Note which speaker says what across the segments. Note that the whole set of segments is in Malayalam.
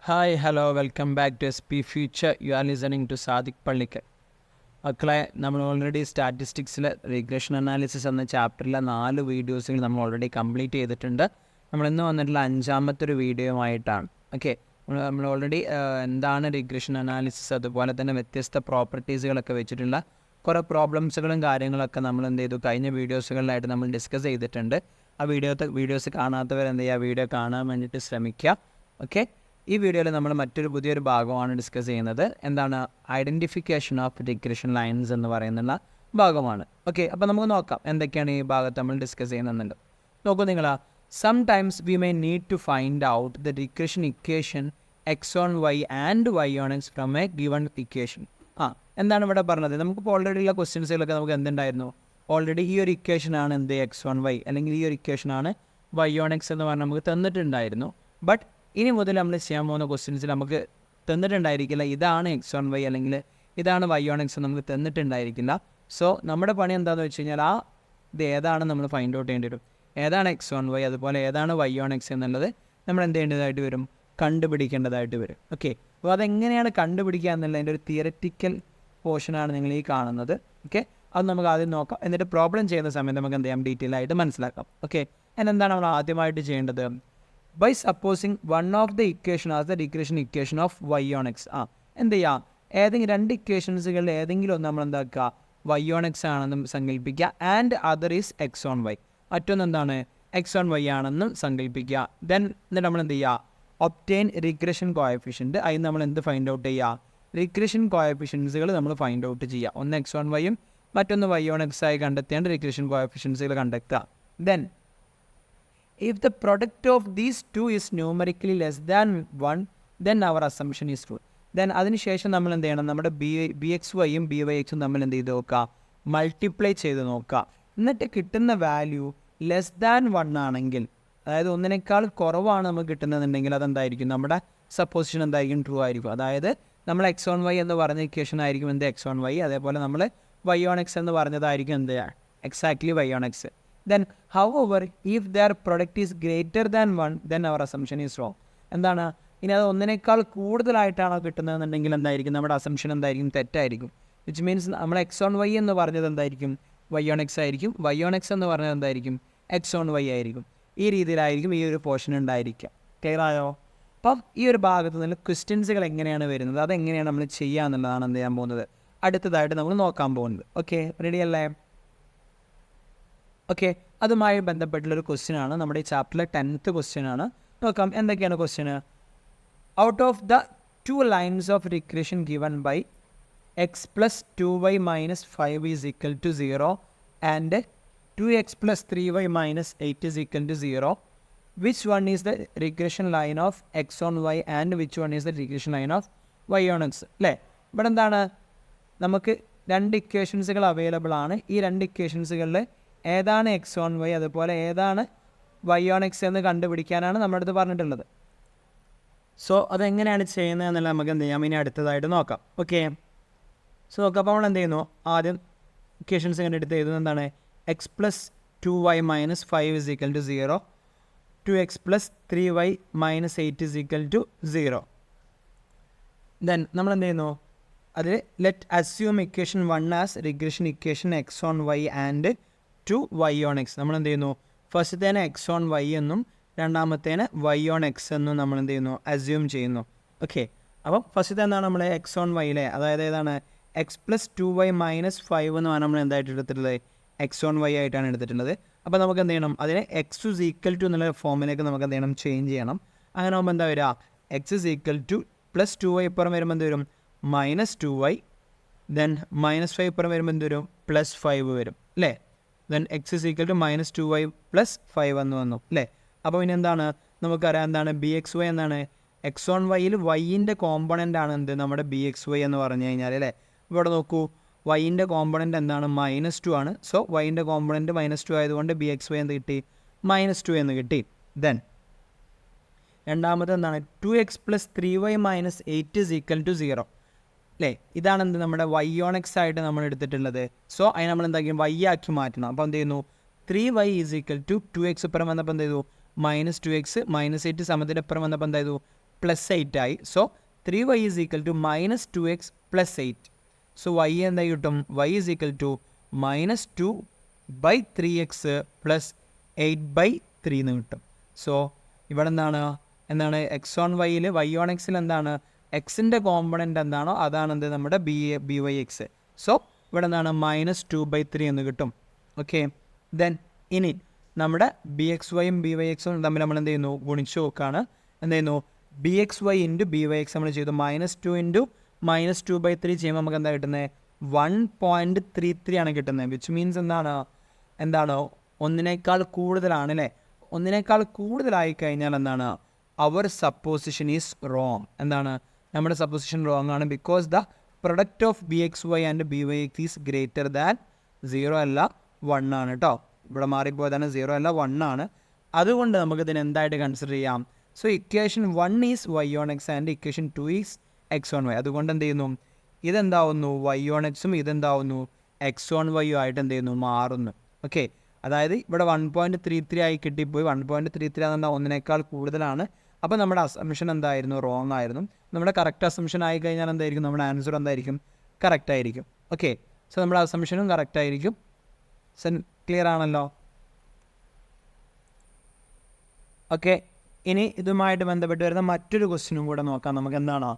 Speaker 1: Hi hello welcome back to SP future. You are listening to Sadiq Pallikkal. മക്കളെ, നമ്മൾ ഓൾറെഡി സ്റ്റാറ്റിസ്റ്റിക്സിൽ റിഗ്രഷൻ അനാലിസിസ് എന്ന ചാപ്റ്ററിലെ 4 വീഡിയോസുകൾ നമ്മൾ ഓൾറെഡി കംപ്ലീറ്റ് ചെയ്തിട്ടുണ്ട്. നമ്മളിന്ന് വന്നിട്ടുള്ള 5ാമത്തെ ഒരു വീഡിയോയുമായിട്ടാണ്. ഓക്കെ, നമ്മൾ ഓൾറെഡി എന്താണ് റിഗ്രഷൻ അനാലിസിസ്, അതുപോലെ തന്നെ വ്യത്യസ്ത പ്രോപ്പർട്ടീസുകളൊക്കെ വെച്ചിട്ടുള്ള കുറേ പ്രോബ്ലംസുകളും കാര്യങ്ങളൊക്കെ നമ്മൾ എന്ത് ചെയ്തു, കഴിഞ്ഞ വീഡിയോസുകളിലായിട്ട് നമ്മൾ ഡിസ്കസ് ചെയ്തിട്ടുണ്ട്. ആ വീഡിയോസ് കാണാത്തവർ എന്ത് ചെയ്യുക, വീഡിയോ കാണാൻ വേണ്ടിയിട്ട് ശ്രമിക്കുക. ഓക്കെ, ഈ വീഡിയോയിൽ നമ്മൾ പുതിയൊരു ഭാഗമാണ് ഡിസ്കസ് ചെയ്യുന്നത്. എന്താണ്? ഐഡൻറ്റിഫിക്കേഷൻ ഓഫ് റിഗ്രഷൻ ലൈൻസ് എന്ന് പറയുന്ന ഭാഗമാണ്. ഓക്കെ, അപ്പോൾ നമുക്ക് നോക്കാം എന്തൊക്കെയാണ് ഈ ഭാഗത്ത് നമ്മൾ ഡിസ്കസ് ചെയ്യുന്നുണ്ട്. നോക്കൂ നിങ്ങൾ, sometimes we may need to find out the regression equation x on y and y on x from a given equation. എന്താണ് ഇവിടെ പറഞ്ഞത്? നമുക്കിപ്പോൾ ഓൾറെഡി ഉള്ള ക്വസ്റ്റ്യൻസുകളൊക്കെ നമുക്ക് എന്തുണ്ടായിരുന്നു? ഓൾറെഡി ഈ ഒരു ഇക്വേഷനാണ് എന്ത് എക്സ് ഓൺ വൈ, അല്ലെങ്കിൽ ഈ ഒരു ഇക്വേഷനാണ് വൈ ഓൺ എക്സ് എന്ന് പറഞ്ഞാൽ നമുക്ക് തന്നിട്ടുണ്ടായിരുന്നു. ബട്ട് ഇനി മുതൽ നമ്മൾ ചെയ്യാൻ പോകുന്ന ക്വസ്റ്റ്യൻസിൽ നമുക്ക് തന്നിട്ടുണ്ടായിരിക്കില്ല ഇതാണ് എക്സ് ഓൺ വൈ അല്ലെങ്കിൽ ഇതാണ് വൈ ഓൺ എക്സ് നമുക്ക് തന്നിട്ടുണ്ടായിരിക്കില്ല. സോ നമ്മുടെ പണി എന്താണെന്ന് വെച്ച് കഴിഞ്ഞാൽ ഇത് ഏതാണ് നമ്മൾ ഫൈൻഡ് ഔട്ട് ചെയ്യേണ്ടി വരും. ഏതാണ് എക്സ് ഓൺ വൈ, അതുപോലെ ഏതാണ് വൈ ഓൺ എക്സ് എന്നുള്ളത് നമ്മൾ എന്ത് ചെയ്യേണ്ടതായിട്ട് വരും? കണ്ടുപിടിക്കേണ്ടതായിട്ട് വരും. ഓക്കെ, അപ്പോൾ അതെങ്ങനെയാണ് കണ്ടുപിടിക്കുക എന്നുള്ളതിൻ്റെ ഒരു തിയററ്റിക്കൽ പോർഷനാണ് നിങ്ങൾ ഈ കാണുന്നത്. ഓക്കെ, അത് നമുക്ക് ആദ്യം നോക്കാം. എന്നിട്ട് പ്രോബ്ലം ചെയ്യുന്ന സമയത്ത് നമുക്ക് എന്ത് ചെയ്യാം, ഡീറ്റെയിൽ ആയിട്ട് മനസ്സിലാക്കാം. ഓക്കെ, എന്താണ് നമ്മൾ ആദ്യമായിട്ട് ചെയ്യേണ്ടത്? By supposing one of the equation as the regression equation of y on x. എന്ത് ചെയ്യാം, ഏതെങ്കിലും 2 ഇക്വേഷൻസുകളിൽ ഏതെങ്കിലും ഒന്ന് നമ്മൾ എന്താക്കുക, വൈ ഓൺ എക്സ് ആണെന്നും സങ്കല്പിക്കുക. And other is X on Y. മറ്റൊന്നെന്താണ്? എക്സ് ഓൺ വൈ ആണെന്നും സങ്കല്പിക്കുക. എന്നിട്ട് നമ്മൾ എന്ത് ചെയ്യുക, ഒബ്റ്റെയിൻ റിഗ്രഷൻ കോഎഫിഷ്യൻറ്റ്. അതിന് നമ്മൾ എന്ത് ഫൈൻഡ് ഔട്ട് ചെയ്യുക? റിഗ്രഷൻ കോഎഫിഷ്യൻസുകൾ നമ്മൾ ഫൈൻഡ് ഔട്ട് ചെയ്യുക. ഒന്ന് എക്സ് ഓൺ വൈയും മറ്റൊന്ന് വൈ ഓൺ എക്സ് ആയി കണ്ടെത്തിയാണ്ട് റിഗ്രഷൻ കോഎഫിഷ്യൻസുകൾ കണ്ടെത്തുക. Then if the product of these two is numerically less than 1, then our assumption is true. Then അതിനുശേഷം നമ്മൾ എന്ത് ചെയ്യണം? നമ്മുടെ ബി എക്സ് വൈയും ബി വൈ എക്സും തമ്മിൽ എന്ത് ചെയ്ത് നോക്കുക, മൾട്ടിപ്ലൈ ചെയ്ത് നോക്കുക. എന്നിട്ട് കിട്ടുന്ന വാല്യൂ ലെസ് ദാൻ 1 ആണെങ്കിൽ, അതായത് ഒന്നിനേക്കാൾ കുറവാണ് നമുക്ക് കിട്ടുന്നതെന്നുണ്ടെങ്കിൽ അതെന്തായിരിക്കും? നമ്മുടെ സപ്പോസിഷൻ എന്തായിരിക്കും? ട്രൂ ആയിരിക്കും. അതായത് നമ്മൾ എക്സ് ഓൺ വൈ എന്ന് പറഞ്ഞ ഇക്വേഷൻ ആയിരിക്കും എന്ത് എക്സ് ഓൺ വൈ. അതേപോലെ നമ്മൾ വൈ ഓൺ എക്സ് എന്ന് പറഞ്ഞതായിരിക്കും എന്ത് exactly y on x. Then, however, if their product is greater than 1, then our assumption is wrong. എന്താണ്? ഇനി അത് ഒന്നിനേക്കാൾ കൂടുതലായിട്ടാണോ കിട്ടുന്നതെന്നുണ്ടെങ്കിൽ എന്തായിരിക്കും? നമ്മുടെ അസംഷൻ എന്തായിരിക്കും? തെറ്റായിരിക്കും. വിച്ച് മീൻസ് നമ്മൾ എക്സ് ഓൺ വൈ എന്ന് പറഞ്ഞത് എന്തായിരിക്കും? വൈ ഓൺ എക്സ് ആയിരിക്കും. വൈ ഓൺ എക്സ് എന്ന് പറഞ്ഞത് എന്തായിരിക്കും? എക്സ് ഓൺ വൈ ആയിരിക്കും. ഈ രീതിയിലായിരിക്കും ഈ ഒരു പോർഷൻ ഉണ്ടായിരിക്കുക. ക്ലിയർ ആയോ? അപ്പം ഈ ഒരു ഭാഗത്ത് നിന്ന് ക്വസ്റ്റ്യൻസുകൾ എങ്ങനെയാണ് വരുന്നത്, അതെങ്ങനെയാണ് നമ്മൾ ചെയ്യുക എന്നുള്ളതാണ് എന്ത് ചെയ്യാൻ പോകുന്നത്, അടുത്തതായിട്ട് നമ്മൾ നോക്കാൻ പോകുന്നത്. ഓക്കെ, റെഡി അല്ലേ? ഓക്കെ, അതുമായി ബന്ധപ്പെട്ടുള്ളൊരു ക്വസ്റ്റ്യൻ ആണ് നമ്മുടെ ഈ ചാപ്റ്ററിലെ 10th ക്വസ്റ്റ്യൻ ആണ്. നോക്കാം എന്തൊക്കെയാണ് question. Out of the 2 lines of regression given by x plus 2y minus 5 is equal to 0 and 2x plus 3y minus 8 is equal to 0, which one is the regression line of x on y and which one is the regression line of y on x. അല്ലേ, ഇവിടെ എന്താണ്, നമുക്ക് 2 ഇക്വേഷൻസുകൾ അവൈലബിൾ ആണ്. ഈ 2 ഇക്വേഷൻസുകളിൽ ഏതാണ് എക്സ് ഓൺ വൈ, അതുപോലെ ഏതാണ് വൈ ഓൺ എക്സ് എന്ന് കണ്ടുപിടിക്കാനാണ് നമ്മുടെ അടുത്ത് പറഞ്ഞിട്ടുള്ളത്. സോ അതെങ്ങനെയാണ് ചെയ്യുന്നത് എന്നുള്ളത് നമുക്ക് എന്ത് ചെയ്യാം, ഇനി അടുത്തതായിട്ട് നോക്കാം. ഓക്കെ, സോ നോക്കാം. അപ്പോൾ നമ്മൾ എന്ത് ചെയ്യുന്നു, ആദ്യം ഇക്വേഷൻസ് കണ്ടെടുത്ത് എഴുതുന്നത് എന്താണ്? X plus 2y minus 5 is equal to 0, 2x plus 3y minus 8 is equal to 0. Then നമ്മൾ എന്ത് ചെയ്യുന്നു, അതിൽ let assume equation 1 as regression equation x on y and to y on x. നമ്മൾ എന്ത് ചെയ്യുന്നു, ഫസ്റ്റത്തേനെ എക്സ് ഓൺ വൈ എന്നും രണ്ടാമത്തേനെ വൈ ഓൺ എക്സ് എന്നും നമ്മൾ എന്ത് ചെയ്യുന്നു, അസ്യൂം ചെയ്യുന്നു. ഓക്കെ, അപ്പം ഫസ്റ്റത്തെ എന്താണ് നമ്മൾ എക്സ് ഓൺ വൈയിലെ, അതായത് ഏതാണ്, എക്സ് പ്ലസ് 2y മൈനസ് 5 എന്ന് പറഞ്ഞാൽ നമ്മൾ എന്തായിട്ട് എടുത്തിട്ടുള്ളത്, എക്സ് ഓൺ വൈ ആയിട്ടാണ് എടുത്തിട്ടുള്ളത്. അപ്പോൾ നമുക്ക് എന്ത് ചെയ്യണം, അതിനെ എക്സ് ഇസ് ഈക്വൽ ടു എന്നുള്ള ഫോമിലേക്ക് നമുക്ക് എന്ത് ചെയ്യണം, ചേഞ്ച് ചെയ്യണം. അങ്ങനെ ആകുമ്പോൾ എന്താ വരിക, X is equal two plus 2y ഇപ്പുറം വരുമ്പോൾ എന്ത് വരും, മൈനസ് 2y. ദെൻ മൈനസ് 5 ഇപ്പുറം വരുമ്പോൾ എന്ത് വരും, പ്ലസ് 5 വരും. അല്ലേ, then x is equal to minus 2y plus 5 എന്ന് വന്നു. അല്ലേ, അപ്പോൾ പിന്നെ എന്താണ്, നമുക്കറിയാം എന്താണ് ബി എക്സ് വൈ എന്താണ്, എക്സ് ഓൺ വൈയിൽ വൈൻ്റെ കോമ്പണൻ്റ് ആണ് എന്ത്, നമ്മുടെ ബി എക്സ് വൈ എന്ന് പറഞ്ഞു കഴിഞ്ഞാൽ. അല്ലേ, ഇവിടെ നോക്കൂ, വൈൻ്റെ കോമ്പണൻ്റ് എന്താണ്, -2 ആണ്. സോ വൈൻ്റെ കോമ്പണൻ്റ് -2 ആയതുകൊണ്ട് ബി എക്സ് വൈ എന്ത് കിട്ടി, -2 എന്ന് കിട്ടി. ദെൻ രണ്ടാമത് എന്താണ്, 2x plus 3y minus 8 is equal to 0. അല്ലേ, ഇതാണ് എന്ത്, നമ്മുടെ വൈ ഓൺ എക്സ് ആയിട്ട് നമ്മൾ എടുത്തിട്ടുള്ളത്. സോ അതിന് നമ്മൾ എന്താക്കിയും വൈ ആക്കി മാറ്റണം. അപ്പോൾ എന്ത് ചെയ്യുന്നു, 3y is equal to 2x ഇപ്പുറം വന്നപ്പോൾ എന്ത് ചെയ്തു, -2x -8 സമത്തിൻ്റെ ഇപ്പുറം വന്നപ്പോൾ എന്ത് ചെയ്തു, പ്ലസ് 8 ആയി. So 3y is equal to minus 2x plus 8. So y എന്തായി കിട്ടും? y is equal to minus 2/3x plus 8/3 എന്ന് കിട്ടും. സോ ഇവിടെ എന്താണ് എക്സ് ഓൺ വൈയിൽ വൈ ഓൺ എക്സിൽ എന്താണ് എക്സിൻ്റെ കോമ്പണൻ്റ് എന്താണോ അതാണ് എന്ത് നമ്മുടെ ബി വൈ എക്സ്. സോ ഇവിടെ മൈനസ് 2/3 എന്ന് കിട്ടും. ഓക്കെ, ദെൻ ഇനി നമ്മുടെ ബി എക്സ് വൈയും ബി വൈ എക്സും തമ്മിൽ നമ്മൾ എന്ത് ചെയ്യുന്നു? ഗുണിച്ച് നോക്കുകയാണ്. എന്ത് ചെയ്യുന്നു? B x y into b y x നമ്മൾ ചെയ്തു. -2 ഇൻറ്റു -2/3 ചെയ്യുമ്പോൾ നമുക്ക് എന്താ കിട്ടുന്നത്? 1.33 ആണ് കിട്ടുന്നത്. വിച്ച് മീൻസ് എന്താണ് ഒന്നിനേക്കാൾ കൂടുതലാണ് അല്ലേ? ഒന്നിനേക്കാൾ കൂടുതലായി കഴിഞ്ഞാൽ എന്താണ്? അവർ സപ്പോസിഷൻ ഈസ് റോങ്. എന്താണ് നമ്മുടെ സപ്പോസിഷൻ റോങ് ആണ്. Because the product of b x y and b y x is greater than 0 അല്ല 1 ആണ് കേട്ടോ. ഇവിടെ മാറിപ്പോയതാണ്, 0 അല്ല 1 ആണ്. അതുകൊണ്ട് നമുക്കിതിന് എന്തായിട്ട് കൺസിഡർ ചെയ്യാം? So equation 1 is y on x and equation 2 is X on y. അതുകൊണ്ട് എന്ത് ചെയ്യുന്നു? ഇതെന്താവുന്നു? വൈ ഓൺ എക്സും ഇതെന്താവുന്നു? എക്സ് ഓൺ വൈയും ആയിട്ട് എന്ത് ചെയ്യുന്നു? മാറുന്നു. ഓക്കെ, അതായത് ഇവിടെ 1.33 ആയി കിട്ടിപ്പോയി. 1.33 എന്നാൽ ഒന്നിനേക്കാൾ കൂടുതലാണ്. അപ്പോൾ നമ്മുടെ അസംഷൻ എന്തായിരുന്നു? റോങ് ആയിരുന്നു. നമ്മുടെ കറക്റ്റ് അസംഷൻ ആയി കഴിഞ്ഞാൽ എന്തായിരിക്കും? നമ്മുടെ ആൻസർ എന്തായിരിക്കും? കറക്റ്റ് ആയിരിക്കും. ഓക്കെ, സോ നമ്മുടെ അസംഷനും കറക്റ്റ് ആയിരിക്കും. ക്ലിയർ ആണല്ലോ? ഓക്കെ, ഇനി ഇതുമായിട്ട് ബന്ധപ്പെട്ട് വരുന്ന മറ്റൊരു ക്വസ്റ്റ്യനും കൂടെ നോക്കാം നമുക്ക്. എന്താണ്?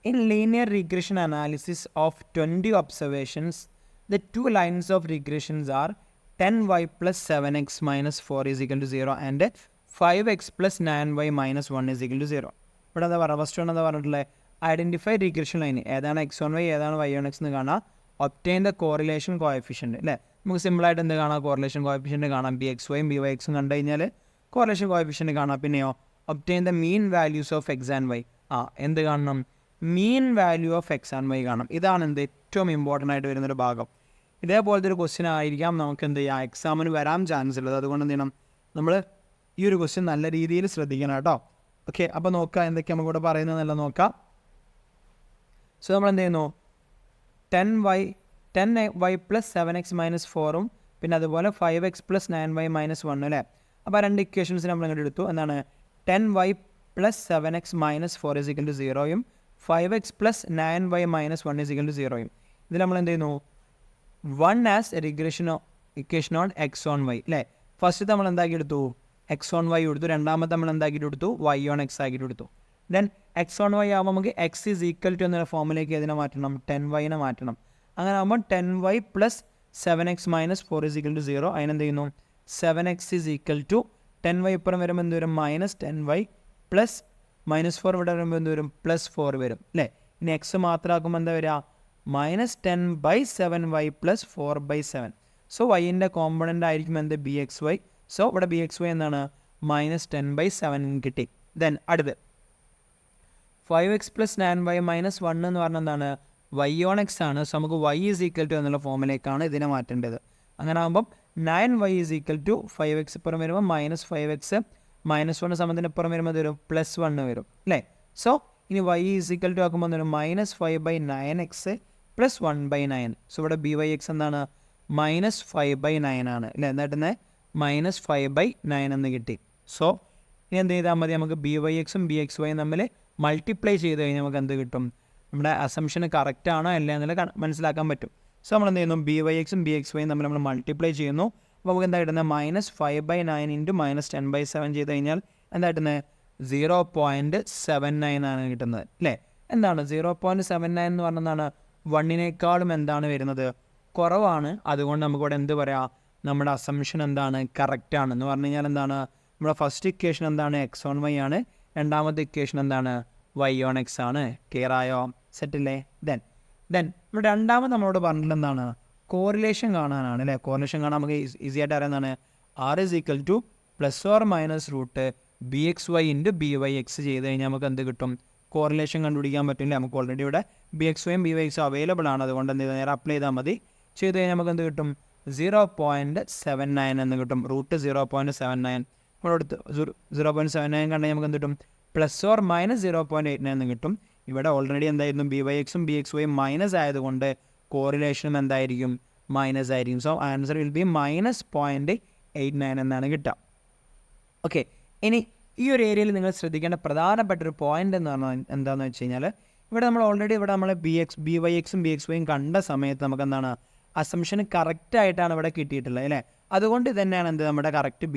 Speaker 1: In linear regression analysis of 20 observations the 2 lines of regressions are 10y plus 7x minus 4 is equal to 0 and 5x plus 9y minus 1 is equal to 0. ഇവിടെ എന്താ പറയുക? ഫസ്റ്റ് എന്താ പറഞ്ഞിട്ടുള്ളത്? Identify regression line. ഏതാണ് എക്സ് ഓൺ വൈ, ഏതാണ് വൈ ഓൺ എക്സ് എന്ന് കാണാം. ഒബ്റ്റെയിൻ ദ കോറിലേഷൻ കോഎഫിഷ്യൻറ്റ് അല്ലേ? നമുക്ക് സിമ്പിളായിട്ട് എന്ത് കാണാം? കോറിലേഷൻ കോഎഫിഷ്യൻറ്റ് കാണാം. ബി എക്സ് വൈയും ബി വൈ എക്സും കണ്ടു കഴിഞ്ഞാൽ കോറിലേഷൻ കോഎഫിഷ്യൻറ്റ് കാണാം. പിന്നെയോ obtain the mean values of x and y. എന്ത് കാണണം? Mean value of x and y കാണണം. ഇതാണ് എന്ത് ഏറ്റവും ഇമ്പോർട്ടൻ്റ് ആയിട്ട് വരുന്നൊരു ഭാഗം. ഇതേപോലത്തെ ഒരു ക്വസ്റ്റ്യൻ ആയിരിക്കാം നമുക്ക് എന്ത് ചെയ്യുക? എക്സാമിന് വരാൻ ചാൻസ് ഉള്ളത്. അതുകൊണ്ട് എന്ത് ചെയ്യണം? നമ്മൾ ഈ ഒരു ക്വസ്റ്റ്യൻ നല്ല രീതിയിൽ ശ്രദ്ധിക്കണം കേട്ടോ. ഓക്കെ, അപ്പോൾ നോക്കാം എന്തൊക്കെ നമുക്ക് ഇവിടെ പറയുന്നതെന്നല്ല നോക്കാം. സോ നമ്മൾ എന്ത് ചെയ്യുന്നു? 10y plus 7x minus 4ഉം പിന്നെ അതുപോലെ 5x plus 9y minus 1 അല്ലേ? അപ്പോൾ രണ്ട് ഇക്വേഷൻസ് നമ്മൾ ഇങ്ങോട്ട് എടുത്തു. എന്താണ്? 10y plus 7x minus 4 is equal to 0യും 5x plus 9y minus 1 is equal to 0യും. ഇതിൽ നമ്മൾ എന്ത് ചെയ്യുന്നു? 1 as regression equation on x on y അല്ലേ? ഫസ്റ്റ് നമ്മൾ എന്താക്കി എടുത്തു? എക്സ് ഓൺ വൈ എടുത്തു. രണ്ടാമത്തെ നമ്മൾ എന്താക്കിയിട്ട് എടുത്തു? വൈ ഓൺ എക്സ് ആക്കിയിട്ട് എടുത്തു. ദെൻ എക്സ് ഓൺ വൈ ആകുമ്പോൾ നമുക്ക് എക്സ് ഈസ് ഈക്വൽ ടു എന്ന ഫോമിലേക്ക് ഏതിനെ മാറ്റണം? 10y മാറ്റണം. അങ്ങനെ ആകുമ്പോൾ 10y plus 7x minus 4 is equal to 0. അതിനെന്ത് ചെയ്യുന്നു? 7x is equal to 10y ഇപ്പുറം വരുമ്പോൾ എന്ത് വരും? മൈനസ് 10y പ്ലസ് -4 ഇവിടെ വരുമ്പോൾ എന്ത് വരും? +4 വരും അല്ലേ? ഇനി എക്സ് മാത്രമാക്കുമ്പോൾ എന്താ വരിക? -10/7y plus 4/7. സോ വൈൻ്റെ കോമ്പണൻ്റ് ആയിരിക്കും എന്ത്? B x y. സോ ഇവിടെ ബി എക്സ് വൈ എന്താണ്? -10/7 കിട്ടി. ദെൻ അടുത്ത് 5x പ്ലസ് 9y മൈനസ് 1 എന്ന് പറഞ്ഞാൽ എന്താണ്? വൈ ഓൺ എക്സ് ആണ്. സോ നമുക്ക് y ഈസ് ഈക്വൽ ടു എന്നുള്ള ഫോമിലേക്കാണ് ഇതിനെ മാറ്റേണ്ടത്. അങ്ങനെ ആകുമ്പം 9y is equal to 5x ഇപ്പുറം വരുമ്പോൾ -5x -1 സമയത്തിന് ഇപ്പുറം വരുമ്പോൾ വരും +1 വരും അല്ലേ? സോ ഇനി y ഈസ് ഈക്വൽ ടു ആക്കുമ്പോൾ എന്താണ്? -5/9x plus 1/9. സോ ഇവിടെ ബി വൈ എക്സ് എന്താണ്? -5/9 ആണ് അല്ലേ? എന്നിട്ട് -5/9 എന്ന് കിട്ടി. സോ ഇനി എന്ത് ചെയ്താൽ മതി? നമുക്ക് ബി വൈ എക്സും ബി എക്സ് വൈയും തമ്മിൽ മൾട്ടിപ്ലൈ ചെയ്ത് കഴിഞ്ഞാൽ നമുക്ക് എന്ത് കിട്ടും? നമ്മുടെ അസംഷൻ കറക്റ്റ് ആണോ അല്ല എന്നുള്ളത് മനസ്സിലാക്കാൻ പറ്റും. സോ നമ്മൾ എന്ത് ചെയ്യുന്നു? ബി വൈ എക്സും ബി എക്സ് വൈയും തമ്മിൽ നമ്മൾ മൾട്ടിപ്ലൈ ചെയ്യുന്നു. അപ്പോൾ നമുക്ക് എന്താ കിട്ടുന്നത്? -5/9 ഇൻറ്റു -10/7 ചെയ്ത് കഴിഞ്ഞാൽ എന്താ കിട്ടുന്നത്? 0.79 ആണ് കിട്ടുന്നത് അല്ലേ? എന്താണ് 0.79 എന്ന് പറഞ്ഞതാണ്? 1നേക്കാളും എന്താണ് വരുന്നത്? കുറവാണ്. അതുകൊണ്ട് നമുക്കിവിടെ എന്ത് പറയാം? നമ്മുടെ അസംഷൻ എന്താണ്? കറക്റ്റ് ആണെന്ന് പറഞ്ഞു കഴിഞ്ഞാൽ എന്താണ്? നമ്മുടെ ഫസ്റ്റ് ഇക്വേഷൻ എന്താണ്? എക്സ് ഓൺ വൈ ആണ്. രണ്ടാമത്തെ ഇക്വേഷൻ എന്താണ്? വൈ ഓൺ എക്സ് ആണ്. ക്ലിയർ ആയോ? സെറ്റല്ലേ? ദെൻ നമ്മുടെ രണ്ടാമത് നമ്മളോട് പറഞ്ഞിട്ടുള്ള എന്താണ്? കോറിലേഷൻ കാണാനാണ് അല്ലേ? കോറിലേഷൻ കാണാൻ നമുക്ക് ഈസി ആയിട്ട് അറിയാവുന്നതാണ്. R is equal to +or- √bxy into b y x ചെയ്ത് കഴിഞ്ഞാൽ നമുക്ക് എന്ത് കിട്ടും? കോറിലേഷൻ കണ്ടുപിടിക്കാൻ പറ്റില്ല. നമുക്ക് ഓൾറെഡി ഇവിടെ ബി എക്സ് വൈയും ബി വൈ എക്സും അവൈലബിൾ ആണ്. അതുകൊണ്ട് എന്ത് ചെയ്താൽ നേരെ അപ്ലൈ ചെയ്താൽ മതി. ചെയ്ത് കഴിഞ്ഞാൽ നമുക്ക് എന്ത് കിട്ടും? 0.79 എന്ന് കിട്ടും. √0.79 നമ്മളെടുത്ത് 0.79 കണ്ടെങ്കിൽ നമുക്ക് എന്ത് കിട്ടും? +or- 0.89 കിട്ടും. ഇവിടെ ഓൾറെഡി എന്തായിരുന്നു? ബി വൈ എക്സും ബി എക്സ് വൈയും മൈനസ് ആയതുകൊണ്ട് കോറിലേഷനും എന്തായിരിക്കും? മൈനസ് ആയിരിക്കും. സോ ആൻസർ വിൽ ബി -0.89 എന്നാണ് കിട്ടുക. ഓക്കെ, ഇനി ഈ ഒരു ഏരിയയിൽ നിങ്ങൾ ശ്രദ്ധിക്കേണ്ട പ്രധാനപ്പെട്ട ഒരു പോയിന്റ് എന്ന് പറഞ്ഞാൽ എന്താണെന്ന് വെച്ച് കഴിഞ്ഞാൽ ഇവിടെ നമ്മൾ ഓൾറെഡി ഇവിടെ നമ്മൾ ബി വൈ എക്സും ബി എക്സ് വൈയും കണ്ട സമയത്ത് നമുക്ക് എന്താണ് അസംഷൻ കറക്റ്റായിട്ടാണ് ഇവിടെ കിട്ടിയിട്ടുള്ളത് അല്ലേ. അതുകൊണ്ട് തന്നെയാണ് എന്ത് നമ്മുടെ കറക്റ്റ്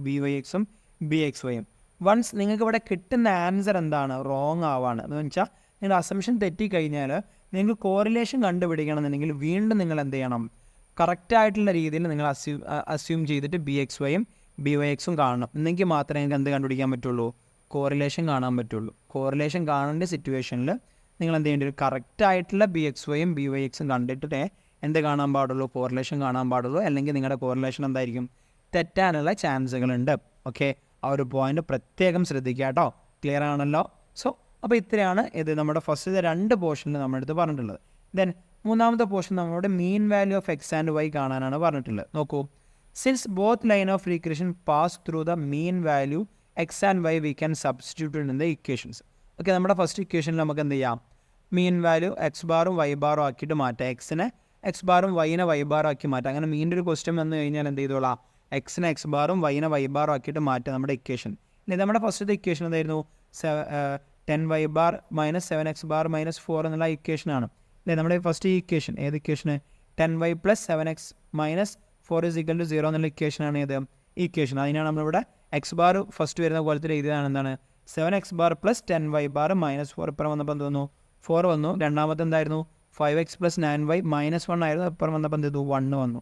Speaker 1: ബി വൈ എക്സും ബി എക്സ് വൈയും. വൺസ് നിങ്ങൾക്ക് ഇവിടെ കിട്ടുന്ന ആൻസർ എന്താണ് റോങ് ആവാണ് എന്ന് വെച്ചാൽ നിങ്ങളുടെ അസംഷൻ തെറ്റിക്കഴിഞ്ഞാൽ നിങ്ങൾക്ക് കോറിലേഷൻ കണ്ടുപിടിക്കണമെന്നുണ്ടെങ്കിൽ വീണ്ടും നിങ്ങൾ എന്ത് ചെയ്യണം, കറക്റ്റായിട്ടുള്ള രീതിയിൽ നിങ്ങൾ അസ്യൂം ചെയ്തിട്ട് ബി എക്സ് വൈയും ബി വൈ എക്സും കാണണം. എന്നെങ്കിൽ മാത്രമേ നിങ്ങൾക്ക് എന്ത് കണ്ടുപിടിക്കാൻ പറ്റുള്ളൂ, കോറിലേഷൻ കാണാൻ പറ്റുള്ളൂ. കോറിലേഷൻ കാണേണ്ട സിറ്റുവേഷനിൽ നിങ്ങൾ എന്ത് ചെയ്യേണ്ടി വരും, കറക്റ്റായിട്ടുള്ള ബി എക്സ് വൈയും ബി വൈ എക്സും കണ്ടിട്ടേ എന്ത് കാണാൻ പാടുള്ളൂ, കോറിലേഷൻ കാണാൻ പാടുള്ളൂ. അല്ലെങ്കിൽ നിങ്ങളുടെ കോറിലേഷൻ എന്തായിരിക്കും, തെറ്റാനുള്ള ചാൻസുകളുണ്ട്. ഓക്കെ, ആ ഒരു പോയിന്റ് പ്രത്യേകം ശ്രദ്ധിക്കുക കേട്ടോ. ക്ലിയർ ആണല്ലോ. സോ അപ്പോൾ ഇത്രയാണ് ഇത് നമ്മുടെ ഫസ്റ്റ് 2 പോർഷനിൽ നമ്മുടെ അടുത്ത് പറഞ്ഞിട്ടുള്ളത്. ദെൻ മൂന്നാമത്തെ പോർഷൻ നമ്മളോട് mean value of x and y കാണാനാണ് പറഞ്ഞിട്ടുള്ളത്. നോക്കൂ, since both line of regression pass through the mean value x and y we can substitute in the equations. Okay, നമ്മുടെ ഫസ്റ്റ് ഇക്വേഷനിൽ നമുക്ക് എന്ത് ചെയ്യാം, മീൻ വാല്യൂ എക്സ് ബാറും വൈ ബാറും ആക്കിയിട്ട് മാറ്റാം. എക്സിനെ എക്സ് ബാറും വൈനെ വൈ ബാറും ആക്കി മാറ്റാം. അങ്ങനെ മീൻ്റെ ഒരു ക്വസ്റ്റ്യൻ വന്നു കഴിഞ്ഞാൽ എന്ത് ചെയ്തോളാം, എക്സിനെ എക്സ് ബാറും വൈനെ വൈ ബാറും ആക്കിയിട്ട് മാറ്റാം നമ്മുടെ ഇക്വേഷൻ. ഇനി നമ്മുടെ ഫസ്റ്റത്തെ ഇക്വേഷൻ എന്തായിരുന്നു, 10y bar minus 7x bar minus 4 എന്നുള്ള ഇക്വേഷനാണ് അല്ലേ നമ്മുടെ ഫസ്റ്റ് ഇക്വേഷൻ. ഏത് ഇക്വേഷന്, 10y plus 7x minus 4 is equal to 0 എന്നുള്ള ഇക്വേഷനാണ് ഏത് ഇക്വേഷൻ. അതിനാണ് നമ്മളിവിടെ എക്സ് ബാർ ഫസ്റ്റ് വരുന്ന പോലത്തെ എഴുതിയതാണ് എന്താണ് 7x bar plus 10y bar minus 4. ഇപ്പുറം വന്നപ്പോൾ എന്ത് വന്നു, 4 വന്നു. രണ്ടാമത്തെ എന്തായിരുന്നു 5x പ്ലസ് 9y മൈനസ് 1 ആയിരുന്നു. ഇപ്പുറം വന്നപ്പോൾ എന്ത് ചെയ്തു, 1 വന്നു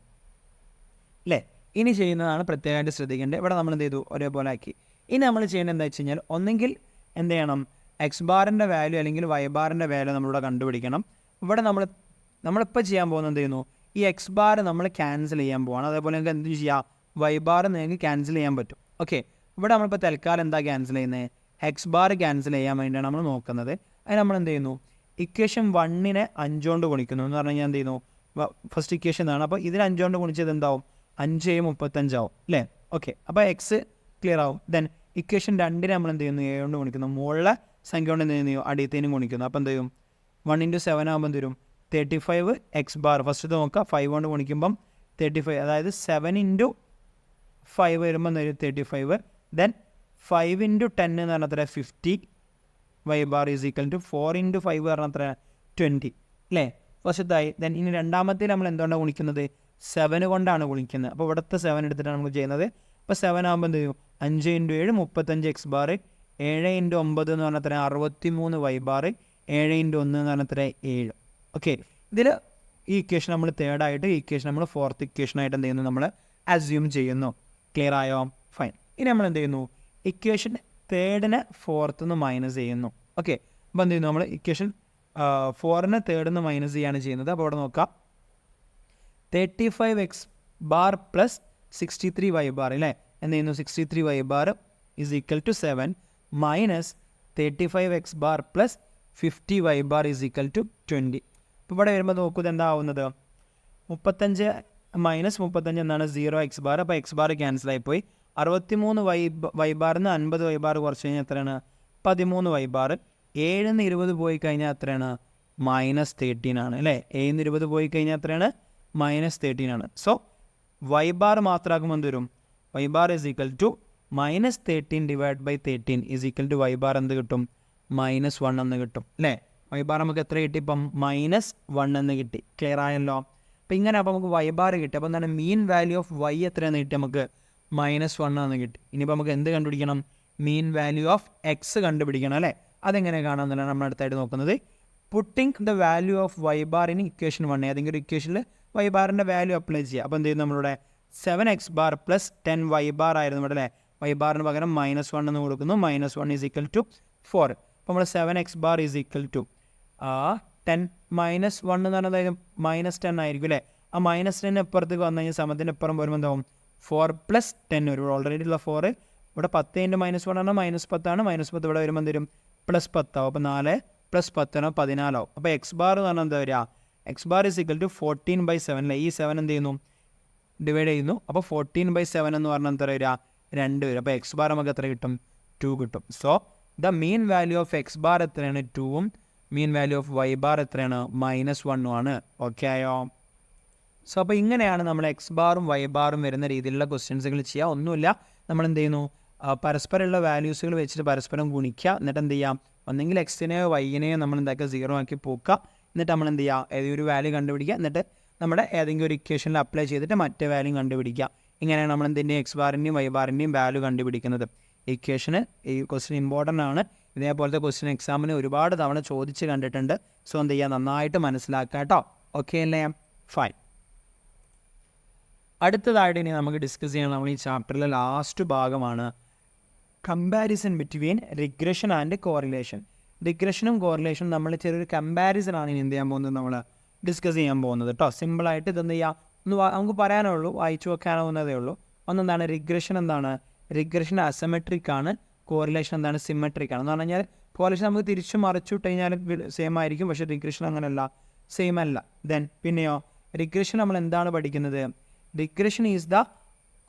Speaker 1: അല്ലേ. ഇനി ചെയ്യുന്നതാണ് പ്രത്യേകമായിട്ട് ശ്രദ്ധിക്കേണ്ടത്. ഇവിടെ നമ്മൾ എന്ത് ചെയ്തു, ഒരേപോലെ ആക്കി. ഇനി നമ്മൾ ചെയ്യേണ്ടത് എന്താ വെച്ച് കഴിഞ്ഞാൽ, ഒന്നെങ്കിൽ എന്ത് ചെയ്യണം, എക്സ് ബാറിൻ്റെ വാല്യൂ അല്ലെങ്കിൽ വൈ ബാറിൻ്റെ വാല്യൂ നമ്മളിവിടെ കണ്ടുപിടിക്കണം. ഇവിടെ നമ്മളിപ്പോൾ ചെയ്യാൻ പോകുന്നത് എന്ത് ചെയ്യുന്നു, ഈ എക്സ് ബാർ നമ്മൾ ക്യാൻസൽ ചെയ്യാൻ പോവാണ്. അതേപോലെ നിങ്ങൾക്ക് എന്ത് ചെയ്യാം, വൈ ബാർ നിങ്ങൾക്ക് ക്യാൻസൽ ചെയ്യാൻ പറ്റും. ഓക്കെ, ഇവിടെ നമ്മളിപ്പോൾ തൽക്കാലം എന്താ ക്യാൻസൽ ചെയ്യുന്നത്, എക്സ് ബാർ ക്യാൻസൽ ചെയ്യാൻ വേണ്ടിയാണ് നമ്മൾ നോക്കുന്നത്. അത് നമ്മൾ എന്ത് ചെയ്യുന്നു, ഇക്വേഷൻ 1നെ 5 കൊണ്ട് ഗുണിക്കുന്നു എന്ന് പറഞ്ഞു കഴിഞ്ഞാൽ എന്ത് ചെയ്യുന്നു, ഫസ്റ്റ് ഇക്വേഷൻ ആണ്. അപ്പോൾ ഇതിന് 5 കൊണ്ട് ഗുണിച്ചത് എന്താവും, 5 35 ആവും അല്ലേ. ഓക്കെ, അപ്പോൾ എക്സ് ക്ലിയർ ആവും. ദെൻ ഇക്വേഷൻ 2നെ നമ്മൾ എന്ത് ചെയ്യുന്നു, 7 കൊണ്ട് ഗുണിക്കുന്നു. മുകളിലെ സംഖ്യ കൊണ്ട് എന്ത് ചെയ്യുന്നു, അടിയത്തേനും ഗുണിക്കുന്നു. അപ്പോൾ എന്ത് ചെയ്യും, 1 × 7 ആകുമ്പോൾ എന്ത് വരും, 35 എക്സ് ബാർ. ഫസ്റ്റ് നോക്കുക, 5 കൊണ്ട് ഗുണിക്കുമ്പം 35, അതായത് 7 × 5 വരുമ്പോൾ എന്ത് വരും, 35. ദെൻ 5 × 10 എന്ന് പറഞ്ഞാൽ 50 Y bar is equal to 4 × 5 പറഞ്ഞാൽ 20 അല്ലേ, ഫസ്റ്റത്തായി. ദെൻ ഇനി രണ്ടാമത്തെ നമ്മൾ എന്തുകൊണ്ടാണ് ഗുണിക്കുന്നത്, 7 കൊണ്ടാണ് ഗുണിക്കുന്നത്. അപ്പോൾ ഇവിടുത്തെ 7 എടുത്തിട്ടാണ് നമ്മൾ ചെയ്യുന്നത്. അപ്പോൾ 7 ആകുമ്പോൾ എന്ത് ചെയ്യും, 5 × 7 35 എക്സ് ബാർ, 7 × 9 എന്ന് പറഞ്ഞാൽ 63 വൈ ബാർ, 7 × 1 എന്ന് പറഞ്ഞാൽ 7. ഓക്കെ, ഇതിൽ ഈ ഇക്വേഷൻ നമ്മൾ തേർഡായിട്ട്, ഈ ഇക്വേഷൻ നമ്മൾ ഫോർത്ത് ഇക്വേഷനായിട്ട് എന്ത് ചെയ്യുന്നു, നമ്മൾ അസ്യൂം ചെയ്യുന്നു. ക്ലിയർ ആയോ, ഫൈൻ. ഇനി നമ്മൾ എന്ത് ചെയ്യുന്നു, ഇക്വേഷൻ തേർഡിനെ ഫോർത്തുനിന്ന് മൈനസ് ചെയ്യുന്നു. ഓക്കെ, അപ്പോൾ എന്ത് ചെയ്യുന്നു, നമ്മൾ ഇക്വേഷൻ 4നെ തേർഡിൽ മൈനസ് ചെയ്യാണ് ചെയ്യുന്നത്. അപ്പോൾ അവിടെ നോക്കാം, 35 x bar plus 63 y bar അല്ലേ. എന്ത് ചെയ്യുന്നു, 63 y bar is equal to 7 minus 35 x bar plus 50 Y bar is equal to 20. ഇപ്പോൾ ഇവിടെ വരുമ്പോൾ നോക്കൂ, എന്താ ആവുന്നത്, 35 മൈനസ് 35 എന്നാണ് 0 എക്സ് ബാർ. അപ്പോൾ എക്സ് ബാർ ക്യാൻസലായിപ്പോയി. 63 വൈ ബാറിന്ന് 50 വൈ ബാർ കുറച്ച് കഴിഞ്ഞാൽ എത്രയാണ്, 13 വൈ ബാർ. 7 ന്ന് 20 പോയി കഴിഞ്ഞാൽ എത്രയാണ്, -13 ആണ് അല്ലേ. 7 ന്ന് 20 പോയി കഴിഞ്ഞാൽ എത്രയാണ്, -13 ആണ്. സോ വൈ ബാർ മാത്രമാക്കുമ്പോൾ എന്ത് വരും, y bar is equal to -13 divide by 13 is equal to y bar എന്ത് കിട്ടും, -1 എന്ന് കിട്ടും അല്ലേ. വൈ ബാർ നമുക്ക് എത്ര കിട്ടി, ഇപ്പം -1 എന്ന് കിട്ടി. ക്ലിയർ ആയല്ലോ. അപ്പോൾ ഇങ്ങനെ അപ്പോൾ നമുക്ക് വൈ ബാർ കിട്ടി. അപ്പോൾ എന്താണ് മീൻ വാല്യൂ ഓഫ് വൈ എത്രയാണെന്ന് കിട്ടി, നമുക്ക് -1 എന്ന് കിട്ടി. ഇനിയിപ്പോൾ നമുക്ക് എന്ത് കണ്ടുപിടിക്കണം, മീൻ വാല്യൂ ഓഫ് എക്സ് കണ്ടുപിടിക്കണം അല്ലേ. അതെങ്ങനെ കാണാമെന്നാണ് നമ്മൾ അടുത്തായിട്ട് നോക്കുന്നത്. Putting the value of Y bar in equation 1, ഏതെങ്കിലും ഒരു ഇക്വേഷനിൽ വൈ ബാറിൻ്റെ വാല്യൂ അപ്ലൈ ചെയ്യുക. അപ്പോൾ എന്ത് ചെയ്യും, നമ്മളുടെ 7x bar plus 10 Y bar ആയിരുന്നു ഇവിടെ അല്ലേ. വൈ ബാറിന് പകരം -1 എന്ന് കൊടുക്കുന്നു. -1 ഈസ് ഈക്വൽ ടു 4. അപ്പോൾ നമ്മൾ 7x bar is equal to 10 -1 എന്ന് പറഞ്ഞാൽ -10 ആയിരിക്കും അല്ലേ. ആ -10 എപ്പുറത്തേക്ക് വന്നു കഴിഞ്ഞാൽ സമത്തിൻ്റെ എപ്പുറം വരുമ്പോൾ എന്താവും, 4 + 10 വരും. ഓൾറെഡി ഉള്ള 4 ഇവിടെ 10 × -1 ആണ്, -10 ആണ്. -10 ഇവിടെ വരുമ്പോൾ എന്ത് വരും, +10 ആവും. അപ്പോൾ 4 + 10 14 ആവും. അപ്പോൾ എക്സ് ബാർ എന്ന് പറഞ്ഞാൽ എന്താ വരിക, x bar is equal to 14/7 അല്ലേ. ഈ 7 എന്ത് ചെയ്യുന്നു, ഡിവൈഡ് ചെയ്യുന്നു. അപ്പോൾ 14/7 എന്ന് പറഞ്ഞാൽ എന്താ വരിക, 2 വരും. അപ്പോൾ എക്സ് ബാർ നമുക്ക് എത്ര കിട്ടും, 2 കിട്ടും. So the mean value of X bar എത്രയാണ്, 2ഉം mean value of Y bar എത്രയാണ്, -1 ആണ്. ഓക്കെ ആയോ. സോ അപ്പോൾ ഇങ്ങനെയാണ് നമ്മൾ എക്സ് ബാറും വൈ ബാറും വരുന്ന രീതിയിലുള്ള ക്വസ്റ്റ്യൻസുകൾ ചെയ്യുക. ഒന്നുമില്ല, നമ്മൾ എന്ത് ചെയ്യുന്നു, പരസ്പരമുള്ള വാല്യൂസുകൾ വെച്ചിട്ട് പരസ്പരം ഗുണിക്കുക. എന്നിട്ട് എന്ത് ചെയ്യാം, ഒന്നെങ്കിൽ എക്സിനെയോ വൈനെയോ നമ്മൾ എന്താക്കുക 0 ആക്കി പോക്കുക. എന്നിട്ട് നമ്മൾ എന്ത് ചെയ്യുക, ഏതൊരു വാല്യൂ കണ്ടുപിടിക്കുക. എന്നിട്ട് നമ്മുടെ ഏതെങ്കിലും ഒരു ഇക്വേഷനിൽ അപ്ലൈ ചെയ്തിട്ട് മറ്റേ വാല്യൂ കണ്ടുപിടിക്കുക. ഇങ്ങനെയാണ് നമ്മൾ എന്തിൻ്റെയും എക്സ് ബാറിൻ്റെയും വൈ ബാറിൻ്റെയും വാല്യൂ കണ്ടുപിടിക്കുന്നത്. ഇക്വേഷന് ഈ ക്വസ്റ്റ്യൻ ഇമ്പോർട്ടൻ്റ് ആണ്. ഇതേപോലത്തെ ക്വസ്റ്റ്യൻ എക്സാമിന് ഒരുപാട് തവണ ചോദിച്ച് കണ്ടിട്ടുണ്ട്. സോ എന്ത് ചെയ്യുക, നന്നായിട്ട് മനസ്സിലാക്കുക കേട്ടോ. ഓക്കെ അല്ലേ? ഫൈൻ. അടുത്തതായിട്ട് ഇനി നമുക്ക് ഡിസ്കസ് ചെയ്യാൻ നമ്മൾ ഈ ചാപ്റ്ററിലെ ലാസ്റ്റ് ഭാഗമാണ് comparison between regression and correlation. റിഗ്രഷനും കോറിലേഷനും നമ്മൾ ചെറിയൊരു കമ്പാരിസൺ ആണ് ഇനി എന്ത് ചെയ്യാൻ പോകുന്നത്, നമ്മൾ ഡിസ്കസ് ചെയ്യാൻ പോകുന്നത് കേട്ടോ. സിമ്പിളായിട്ട് ഇതെന്ത് ചെയ്യുക, നമുക്ക് പറയാനേ ഉള്ളൂ, വായിച്ചു വെക്കാനാവുന്നതേ ഉള്ളൂ. ഒന്നെന്താണ് റിഗ്രഷൻ, എന്താണ് റിഗ്രഷൻ അസിമെട്രിക് ആണ്, കോറിലേഷൻ എന്താണ് സിമെട്രിക് ആണ്. എന്ന് പറഞ്ഞു കഴിഞ്ഞാൽ കോറിലേഷൻ നമുക്ക് തിരിച്ചു മറിച്ചിട്ട് കഴിഞ്ഞാൽ സെയിം ആയിരിക്കും, പക്ഷേ റിഗ്രഷൻ അങ്ങനെയല്ല, സെയിം അല്ല. ദെൻ പിന്നെയോ റിഗ്രഷൻ നമ്മൾ എന്താണ് പഠിക്കുന്നത്, regression is the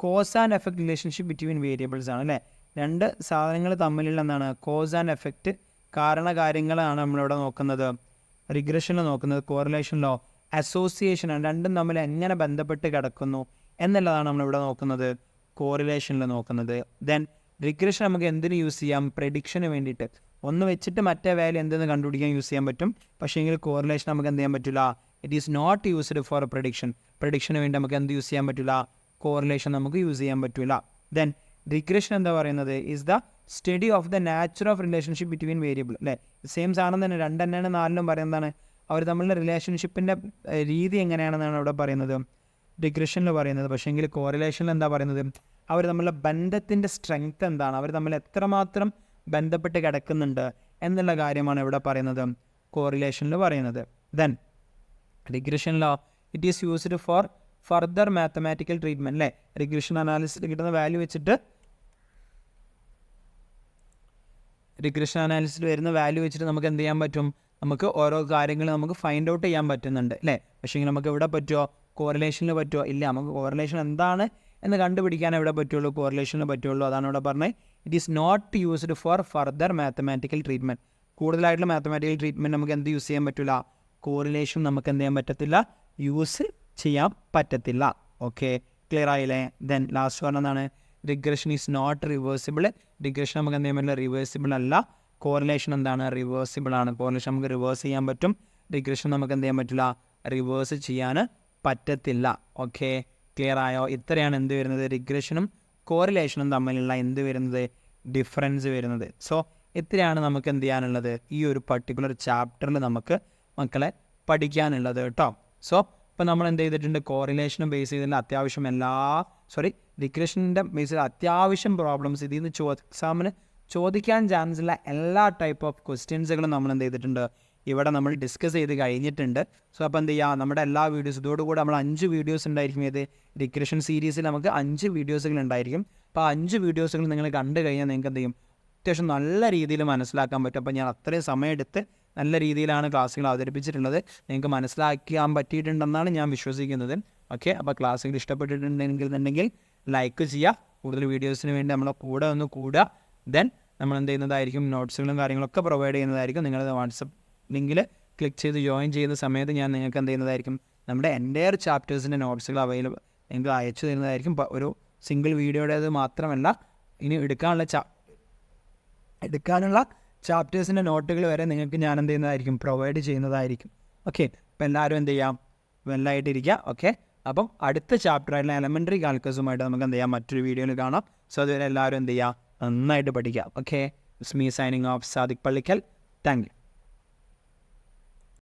Speaker 1: cause and effect relationship between variables ആണ് അല്ലേ. രണ്ട് സാധനങ്ങൾ തമ്മിലുള്ള എന്താണ് കോസ് ആൻഡ് എഫക്റ്റ്, കാരണകാര്യങ്ങളാണ് നമ്മളിവിടെ നോക്കുന്നത് റിഗ്രഷനിൽ നോക്കുന്നത്. കോറിലേഷനിലോ അസോസിയേഷനാണ്, രണ്ടും തമ്മിൽ എങ്ങനെ ബന്ധപ്പെട്ട് കിടക്കുന്നു എന്നുള്ളതാണ് നമ്മളിവിടെ നോക്കുന്നത് കോറിലേഷനിൽ നോക്കുന്നത്. ദെൻ റിഗ്രഷൻ നമുക്ക് എന്തിന് യൂസ് ചെയ്യാം, പ്രെഡിക്ഷന് വേണ്ടിയിട്ട്. ഒന്ന് വെച്ചിട്ട് മറ്റേ വാല്യൂ എന്തെന്ന് കണ്ടുപിടിക്കാൻ യൂസ് ചെയ്യാൻ പറ്റും. പക്ഷേ എങ്കിൽ കോറിലേഷൻ നമുക്ക് എന്ത് ചെയ്യാൻ പറ്റില്ല, it is not used for prediction. പ്രഡിക്ഷന് വേണ്ടി നമുക്ക് എന്ത് യൂസ് ചെയ്യാൻ പറ്റില്ല, കോറിലേഷൻ നമുക്ക് യൂസ് ചെയ്യാൻ പറ്റില്ല. ദെൻ റിഗ്രഷൻ എന്താ പറയുന്നത്, is the study of the nature of relationship between variable അല്ലേ. സെയിം സാധനം തന്നെ, രണ്ടെണ്ണമാണ് നാലിലും പറയുന്നതാണ്. അവർ തമ്മിലുള്ള റിലേഷൻഷിപ്പിൻ്റെ രീതി എങ്ങനെയാണെന്നാണ് അവിടെ പറയുന്നത് റിഗ്രഷനിൽ പറയുന്നത്. പക്ഷേ എങ്കിൽ കോറിലേഷനിൽ എന്താ പറയുന്നത്, അവർ തമ്മിലുള്ള ബന്ധത്തിൻ്റെ സ്ട്രെങ്ത് എന്താണ്, അവർ തമ്മിൽ എത്രമാത്രം ബന്ധപ്പെട്ട് കിടക്കുന്നുണ്ട് എന്നുള്ള കാര്യമാണ് ഇവിടെ പറയുന്നത് കോറിലേഷനിൽ പറയുന്നത്. ദെൻ റിഗ്രഷനിലോ it is used for further mathematical treatment അല്ലേ. റിഗ്രഷൻ അനാലിസിസിൽ കിട്ടുന്ന വാല്യൂ വെച്ചിട്ട്, റിഗ്രഷൻ അനാലിസിസിൽ വരുന്ന വാല്യൂ വെച്ചിട്ട് നമുക്ക് എന്ത് ചെയ്യാൻ പറ്റും, നമുക്ക് ഓരോ കാര്യങ്ങൾ നമുക്ക് ഫൈൻഡ് ഔട്ട് ചെയ്യാൻ പറ്റുന്നുണ്ട് അല്ലേ. പക്ഷേ നമുക്ക് എവിടെ പറ്റുമോ, കോറിലേഷനിൽ പറ്റുമോ, ഇല്ല. നമുക്ക് കോറിലേഷൻ എന്താണ് എന്ന് കണ്ടുപിടിക്കാൻ എവിടെ പറ്റുള്ളൂ, കോറിലേഷനിൽ പറ്റുള്ളൂ. അതാണ് ഇവിടെ പറഞ്ഞത്, it is not used for further mathematical treatment. കൂടുതലായിട്ടുള്ള മാത്തമാറ്റിക്കൽ ട്രീറ്റ്മെൻറ്റ് നമുക്ക് എന്ത് യൂസ് ചെയ്യാൻ പറ്റില്ല, കോറിലേഷൻ നമുക്ക് എന്ത് ചെയ്യാൻ പറ്റത്തില്ല, യൂസ് ചെയ്യാൻ പറ്റത്തില്ല. ഓക്കെ, ക്ലിയർ ആയില്ലേ. ദെൻ ലാസ്റ്റ് പറഞ്ഞതാണ് regression is not reversible. Regression നമുക്ക് എന്ത് ചെയ്യാൻ പറ്റില്ല, റിവേഴ്സിബിൾ അല്ല. കോറിലേഷൻ എന്താണ്, റിവേഴ്സിബിൾ ആണ്. കോറിലേഷൻ നമുക്ക് റിവേഴ്സ് ചെയ്യാൻ പറ്റും, റിഗ്രഷൻ നമുക്ക് എന്ത് ചെയ്യാൻ പറ്റില്ല, റിവേഴ്സ് ചെയ്യാൻ പറ്റത്തില്ല. ഓക്കെ, ക്ലിയർ ആയോ. ഇത്രയാണ് എന്ത് വരുന്നത്, റിഗ്രഷനും കോറിലേഷനും തമ്മിലുള്ള എന്ത് വരുന്നത്, ഡിഫറൻസ് വരുന്നത്. സോ ഇത്രയാണ് നമുക്ക് എന്ത് ചെയ്യാനുള്ളത്, ഈ ഒരു പർട്ടിക്കുലർ ചാപ്റ്ററിൽ നമുക്ക് മക്കളെ പഠിക്കാനുള്ളത് കേട്ടോ. സോ ഇപ്പോൾ നമ്മൾ എന്ത് ചെയ്തിട്ടുണ്ട്, കോറിലേഷനും ബേസ് ചെയ്തിട്ടുള്ള അത്യാവശ്യം റിഗ്രഷൻ്റെ ബേസ് ചെയ്ത അത്യാവശ്യം പ്രോബ്ലംസ് ഇതിൽ നിന്ന് എക്സാമിന് ചോദിക്കാൻ ചാൻസ് ഉള്ള എല്ലാ ടൈപ്പ് ഓഫ് ക്വസ്റ്റ്യൻസുകളും നമ്മൾ എന്ത് ചെയ്തിട്ടുണ്ട്, ഇവിടെ നമ്മൾ ഡിസ്കസ് ചെയ്ത് കഴിഞ്ഞിട്ടുണ്ട്. സോ അപ്പോൾ എന്ത് ചെയ്യുക, നമ്മുടെ എല്ലാ വീഡിയോസ് ഇതോടുകൂടി നമ്മൾ 5 വീഡിയോസ് ഉണ്ടായിരിക്കും. ഏത് റിഗ്രഷൻ സീരീസിൽ നമുക്ക് 5 വീഡിയോസുകൾ ഉണ്ടായിരിക്കും. അപ്പോൾ 5 വീഡിയോസുകൾ നിങ്ങൾ കണ്ടു കഴിഞ്ഞാൽ നിങ്ങൾക്ക് എന്ത് ചെയ്യും, അത്യാവശ്യം നല്ല രീതിയിൽ മനസ്സിലാക്കാൻ പറ്റും. അപ്പോൾ ഞാൻ അത്രയും സമയമെടുത്ത് നല്ല രീതിയിലാണ് ക്ലാസ്സുകൾ അവതരിപ്പിച്ചിട്ടുള്ളത്. നിങ്ങൾക്ക് മനസ്സിലാക്കാൻ പറ്റിയിട്ടുണ്ടെന്നാണ് ഞാൻ വിശ്വസിക്കുന്നത്. ഓക്കെ, അപ്പോൾ ക്ലാസ്സുകൾ ഇഷ്ടപ്പെട്ടിട്ടുണ്ടെങ്കിൽ ലൈക്ക് ചെയ്യുക. കൂടുതൽ വീഡിയോസിന് വേണ്ടി നമ്മളെ കൂടെ ഒന്ന് കൂടുക. ദെൻ നമ്മൾ എന്ത് ചെയ്യുന്നതായിരിക്കും, നോട്ട്സുകളും കാര്യങ്ങളൊക്കെ പ്രൊവൈഡ് ചെയ്യുന്നതായിരിക്കും. നിങ്ങളുടെ വാട്സപ്പ് ലിങ്കിൽ ക്ലിക്ക് ചെയ്ത് ജോയിൻ ചെയ്യുന്ന സമയത്ത് ഞാൻ നിങ്ങൾക്ക് എന്ത് ചെയ്യുന്നതായിരിക്കും, നമ്മുടെ എൻ്റയർ ചാപ്റ്റേഴ്സിൻ്റെ നോട്ട്സുകൾ അവൈലബിൾ നിങ്ങൾക്ക് അയച്ചു തരുന്നതായിരിക്കും. ഒരു സിംഗിൾ വീഡിയോയുടേത് മാത്രമല്ല, ഇനി എടുക്കാനുള്ള ചാപ്റ്റേഴ്സിൻ്റെ നോട്ടുകൾ വരെ നിങ്ങൾക്ക് ഞാൻ എന്ത് ചെയ്യുന്നതായിരിക്കും, പ്രൊവൈഡ് ചെയ്യുന്നതായിരിക്കും. ഓക്കെ, അപ്പോൾ എല്ലാവരും എന്ത് ചെയ്യാം, വെല്ലായിട്ടിരിക്കുക. ഓക്കെ, അപ്പം അടുത്ത ചാപ്റ്ററായിട്ടുള്ള എലമെൻ്ററി കാൽക്കുലസുമായിട്ട് നമുക്ക് എന്ത് ചെയ്യാം, മറ്റൊരു വീഡിയോയിൽ കാണാം. സോ അതുവരെ എല്ലാവരും എന്ത് ചെയ്യുക, നന്നായിട്ട് പഠിക്കുക. Okay, it's me signing off Sadiq Pallikkal. Thank U.